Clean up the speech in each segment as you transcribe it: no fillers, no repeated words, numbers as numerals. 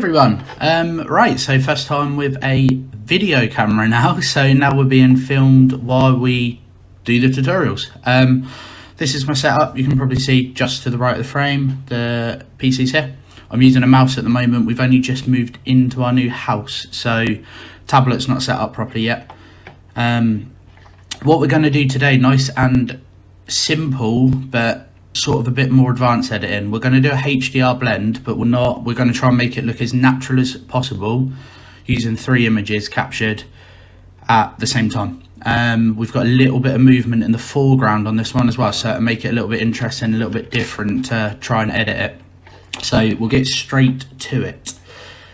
everyone. Right, so first time with a video camera now. So now we're being filmed while we do the tutorials. This is my setup. You can probably see just to the right of the frame, the PC's here. I'm using a mouse at the moment. We've only just moved into our new house, so tablet's not set up properly yet. What we're going to do today, nice and simple, but sort of a bit more advanced editing. We're going to do a HDR blend, but we're going to try and make it look as natural as possible using 3 images captured at the same time. We've got a little bit of movement in the foreground on this one as well, so to make it a little bit interesting, a little bit different to try and edit it. So we'll get straight to it.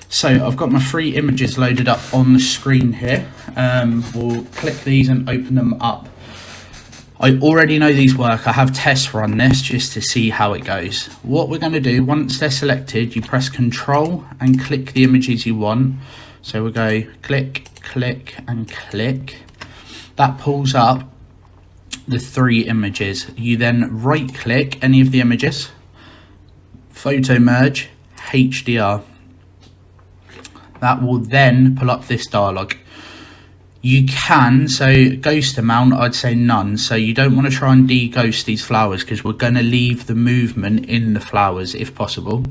So I've got my 3 images loaded up on the screen here. We'll click these and open them up. I already know these work. I have test run this just to see how it goes. What we're going to do, once they're selected, you press Control and click the images you want. So we'll go click, click and click. That pulls up the 3 images. You then right click any of the images, photo merge, HDR. That will then pull up this dialog. You can, so ghost amount, I'd say none. So you don't want to try and de-ghost these flowers because we're going to leave the movement in the flowers if possible.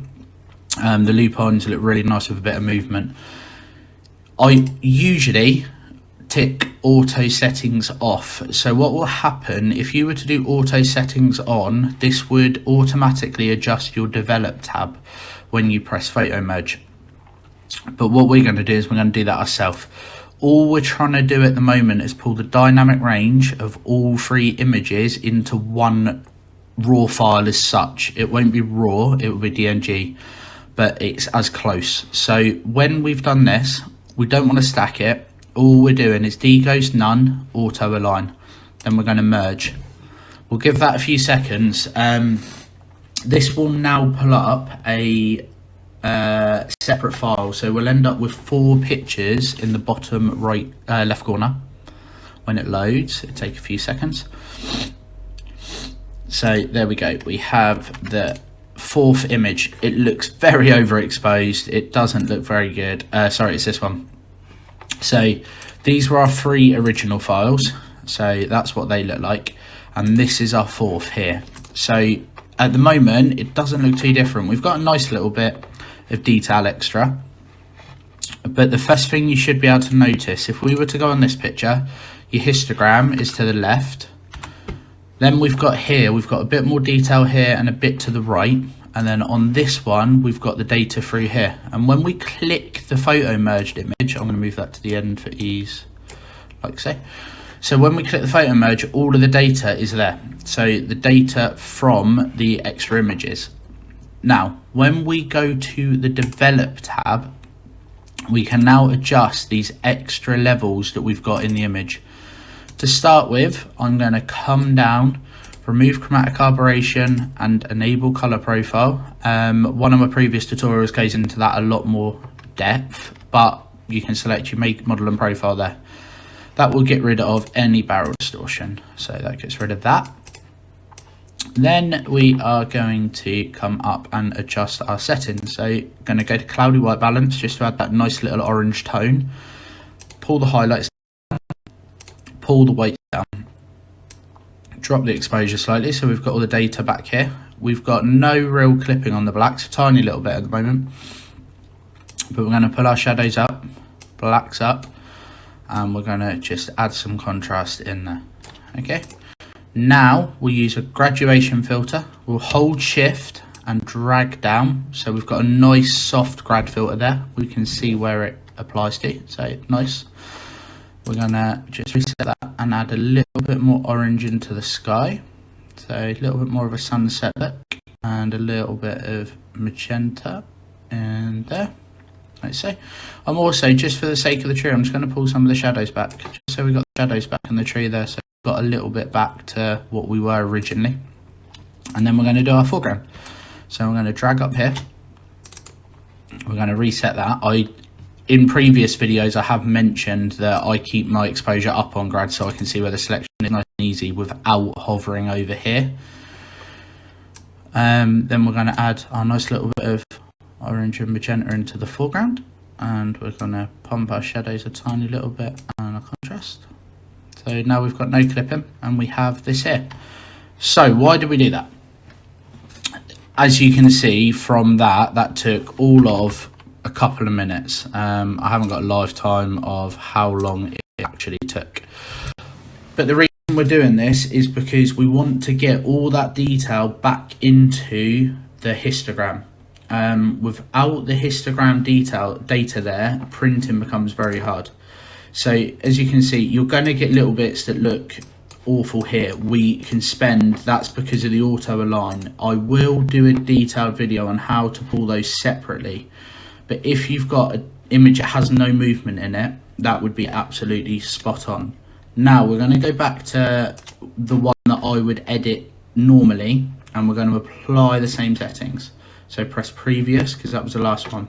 The lupines look really nice with a bit of movement. I usually tick auto settings off. So what will happen if you were to do auto settings on, this would automatically adjust your develop tab when you press photo merge. But what we're going to do is we're going to do that ourselves. All we're trying to do at the moment is pull the dynamic range of all 3 images into one raw file as such. It won't be raw, it will be DNG, but it's as close. So when we've done this, we don't want to stack it. All we're doing is deghost none, auto align. Then we're going to merge. We'll give that a few seconds. This will now pull up a separate file, so we'll end up with 4 pictures in the bottom right left corner. When it loads, it'll take a few seconds. So there we go, we have the 4th image. It looks very overexposed, it doesn't look very good. Sorry, it's this one. So these were our 3 original files, so that's what they look like, and this is our 4th here. So at the moment it doesn't look too different. We've got a nice little bit of detail extra, but the first thing you should be able to notice, if we were to go on this picture, your histogram is to the left. Then we've got here, we've got a bit more detail here and a bit to the right, and then on this one we've got the data through here. And when we click the photo merged image, I'm going to move that to the end for ease, like so. So when we click the photo merge, all of the data is there, so the data from the extra images. Now, when we go to the develop tab, we can now adjust these extra levels that we've got in the image. To start with, I'm going to come down, remove chromatic aberration and enable color profile. One of my previous tutorials goes into that a lot more depth, but you can select your make, model and profile there. That will get rid of any barrel distortion, so that gets rid of that. Then we are going to come up and adjust our settings. So going to go to cloudy white balance just to add that nice little orange tone. Pull the highlights down, pull the weight down, drop the exposure slightly so we've got all the data back here. We've got no real clipping on the blacks, a tiny little bit at the moment, but we're going to pull our shadows up, blacks up, and we're going to just add some contrast in there. Okay. Now we'll use a graduation filter. We'll hold shift and drag down. So we've got a nice soft grad filter there. We can see where it applies to. So nice. We're gonna just reset that and add a little bit more orange into the sky. So a little bit more of a sunset look and a little bit of magenta in there. Like so. I'm also, just for the sake of the tree, I'm just going to pull some of the shadows back. Just so we got the shadows back in the tree there. So got a little bit back to what we were originally, and then we're going to do our foreground. So I'm going to drag up here, we're going to reset that. In previous videos I have mentioned that I keep my exposure up on grad so I can see where the selection is nice and easy without hovering over here. Then we're going to add our nice little bit of orange and magenta into the foreground, and we're going to pump our shadows a tiny little bit and a contrast. So now we've got no clipping and we have this here. So why did we do that? As you can see from that took all of a couple of minutes. I haven't got a live time of how long it actually took. But the reason we're doing this is because we want to get all that detail back into the histogram. Without the histogram data there, printing becomes very hard. So as you can see, you're going to get little bits that look awful here. We can spend, that's because of the auto align. I will do a detailed video on how to pull those separately, but if you've got an image that has no movement in it, that would be absolutely spot on. Now we're going to go back to the one that I would edit normally, and we're going to apply the same settings. So press previous, because that was the last one.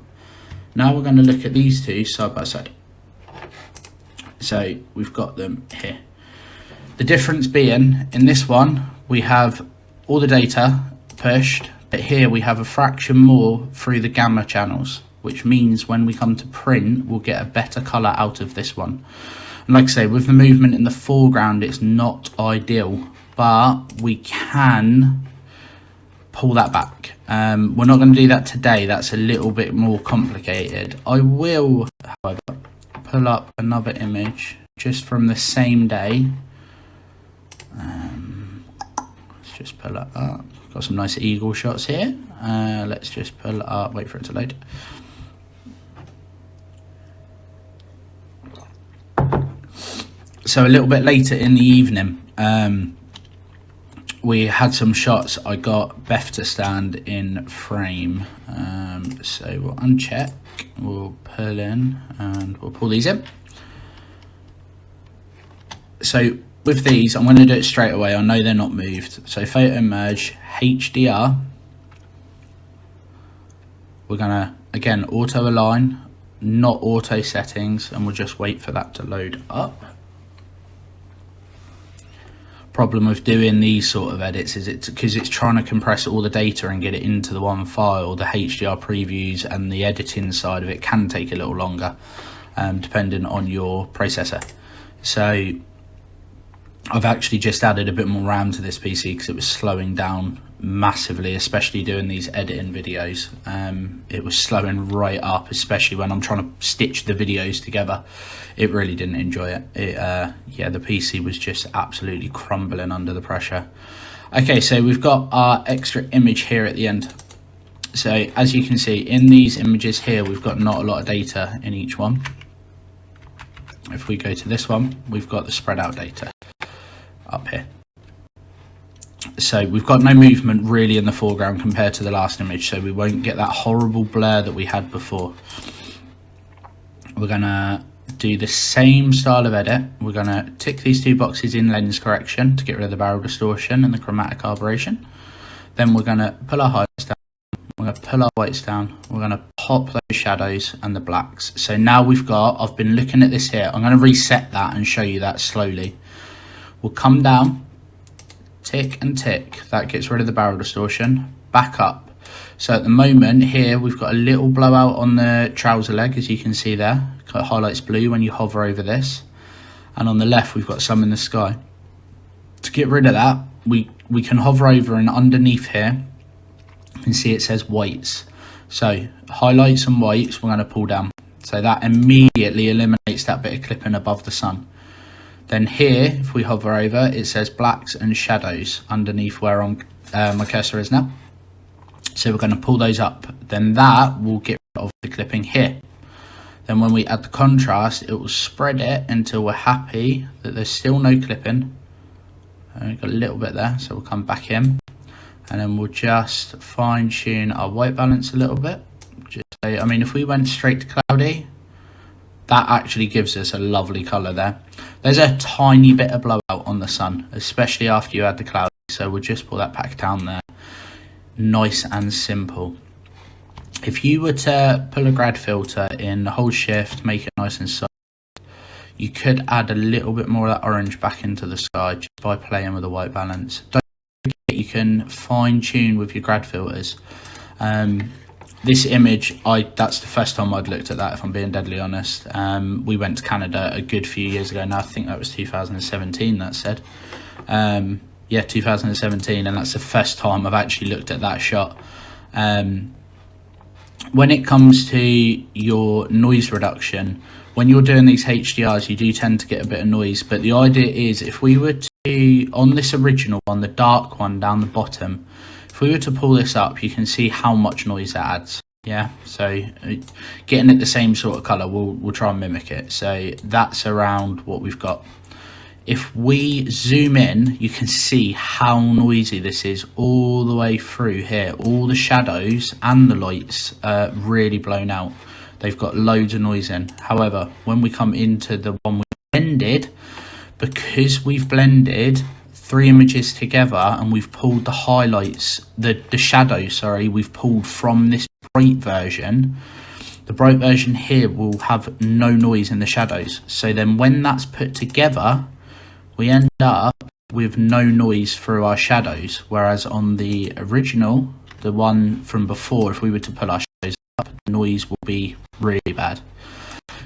Now we're going to look at these two side by side. So we've got them here. The difference being, in this one we have all the data pushed, but here we have a fraction more through the gamma channels, which means when we come to print we'll get a better colour out of this one. And like I say, with the movement in the foreground it's not ideal, but we can pull that back. We're not going to do that today, that's a little bit more complicated. I will, however, pull up another image just from the same day. Let's just pull it up. Got some nice eagle shots here. Let's just pull it up, wait for it to load. So a little bit later in the evening, we had some shots. I got Beth to stand in frame. So we'll uncheck, we'll pull in, and we'll pull these in. So with these, I'm going to do it straight away. I know they're not moved. So photo merge, HDR. We're going to, again, auto align, not auto settings, and we'll just wait for that to load up. Problem with doing these sort of edits is it's because it's trying to compress all the data and get it into the one file. The HDR previews and the editing side of it can take a little longer, depending on your processor. So I've actually just added a bit more RAM to this PC because it was slowing down massively, especially doing these editing videos. It was slowing right up, especially when I'm trying to stitch the videos together. It really didn't enjoy it. Yeah, the PC was just absolutely crumbling under the pressure. Okay, so we've got our extra image here at the end. So as you can see in these images here, we've got not a lot of data in each one. If we go to this one, we've got the spread out data up here. So we've got no movement really in the foreground compared to the last image, so we won't get that horrible blur that we had before. We're gonna do the same style of edit. We're gonna tick these two boxes in lens correction to get rid of the barrel distortion and the chromatic aberration. Then we're gonna pull our highlights down, we're gonna pull our whites down, we're gonna pop those shadows and the blacks. So now we've got, I've been looking at this here, I'm gonna reset that and show you that slowly. We'll come down, tick and tick, that gets rid of the barrel distortion, back up. So at the moment here we've got a little blowout on the trouser leg, as you can see there, it highlights blue when you hover over this, and on the left we've got some in the sky. To get rid of that, we can hover over, and underneath here you can see it says whites. So highlights and whites we're going to pull down, so that immediately eliminates that bit of clipping above the sun. Then here, if we hover over, it says blacks and shadows underneath where my cursor is now. So we're going to pull those up. Then that will get rid of the clipping here. Then when we add the contrast, it will spread it until we're happy that there's still no clipping. We've got a little bit there, so we'll come back in. And then we'll just fine tune our white balance a little bit. I mean, if we went straight to cloudy, that actually gives us a lovely colour there. There's a tiny bit of blowout on the sun, especially after you add the cloud. So we'll just pull that back down there. Nice and simple. If you were to pull a grad filter in, hold shift, make it nice and soft, you could add a little bit more of that orange back into the sky just by playing with the white balance. Don't forget you can fine tune with your grad filters. this image, that's the first time I'd looked at that, if I'm being deadly honest. We went to Canada a good few years ago now. I think that was 2017, that said. Yeah, 2017, and that's the first time I've actually looked at that shot. When it comes to your noise reduction, when you're doing these HDRs, you do tend to get a bit of noise, but the idea is, if we were to, on this original one, the dark one down the bottom, if we were to pull this up, you can see how much noise that adds. Yeah, so getting it the same sort of color, we'll try and mimic it. So that's around what we've got. If we zoom in, you can see how noisy this is all the way through here. All the shadows and the lights are really blown out. They've got loads of noise in. However, when we come into the one we blended, because we've blended 3 images together and we've pulled the highlights, the shadows, sorry, we've pulled from this bright version. The bright version here will have no noise in the shadows. So then when that's put together, we end up with no noise through our shadows, whereas on the original, the one from before, if we were to pull our shadows up, the noise will be really bad.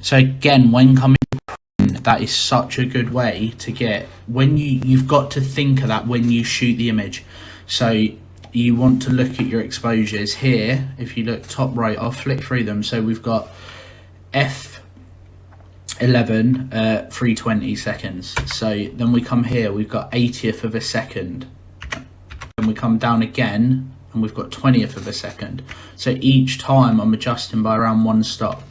So again, when coming to print, that is such a good way to get, when you've got to think of that when you shoot the image. So you want to look at your exposures here. If you look top right, I'll flick through them. So we've got F11 320 seconds. So then we come here, we've got 80th of a second. Then we come down again and we've got 20th of a second. So each time I'm adjusting by around 1 stop.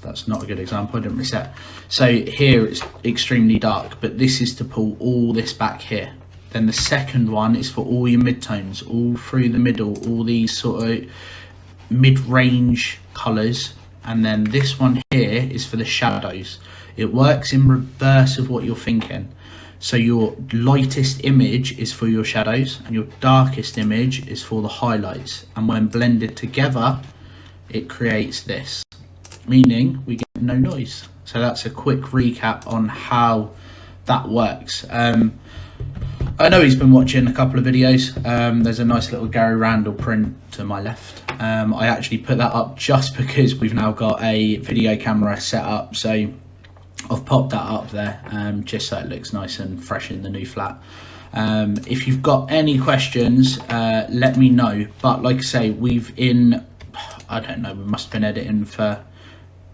That's not a good example, I didn't reset. So here it's extremely dark, but this is to pull all this back here. Then the second one is for all your midtones, all through the middle, all these sort of mid-range colours. And then this one here is for the shadows. It works in reverse of what you're thinking. So your lightest image is for your shadows and your darkest image is for the highlights. And when blended together, it creates this, meaning we get no noise. So that's a quick recap on how that works. I know he's been watching a couple of videos. There's a nice little Gary Randall print to my left. I actually put that up just because we've now got a video camera set up. So I've popped that up there just so it looks nice and fresh in the new flat. If you've got any questions, let me know. But like I say, I don't know, we must have been editing for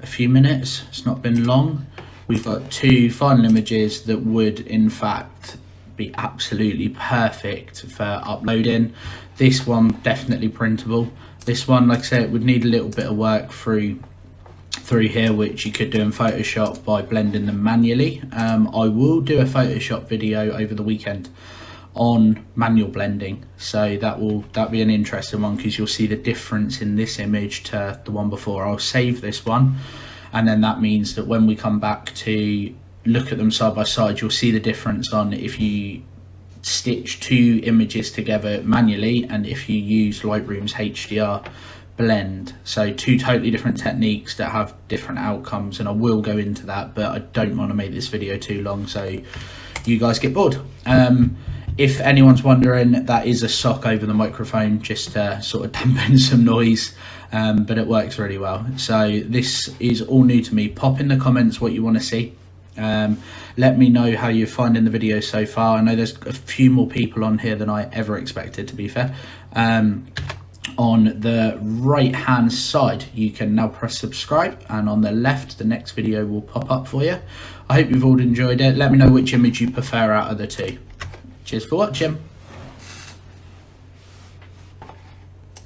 a few minutes. It's not been long. We've got 2 final images that would in fact be absolutely perfect for uploading. This one definitely printable. This one, like I said, it would need a little bit of work through here, which you could do in Photoshop by blending them manually. I will do a Photoshop video over the weekend on manual blending, so that'll be an interesting one because you'll see the difference in this image to the one before. I'll save this one, and then that means that when we come back to look at them side by side, you'll see the difference on if you stitch 2 images together manually and if you use Lightroom's HDR blend. So 2 totally different techniques that have different outcomes, and I will go into that, but I don't want to make this video too long so you guys get bored. If anyone's wondering, that is a sock over the microphone just to sort of dampen some noise, but it works really well. So this is all new to me. Pop in the comments what you want to see. Let me know how you're finding the video so far. I know there's a few more people on here than I ever expected, to be fair. On the right hand side you can now press subscribe, and on the left the next video will pop up for you. I hope you've all enjoyed it. Let me know which image you prefer out of the 2. Cheers for watching.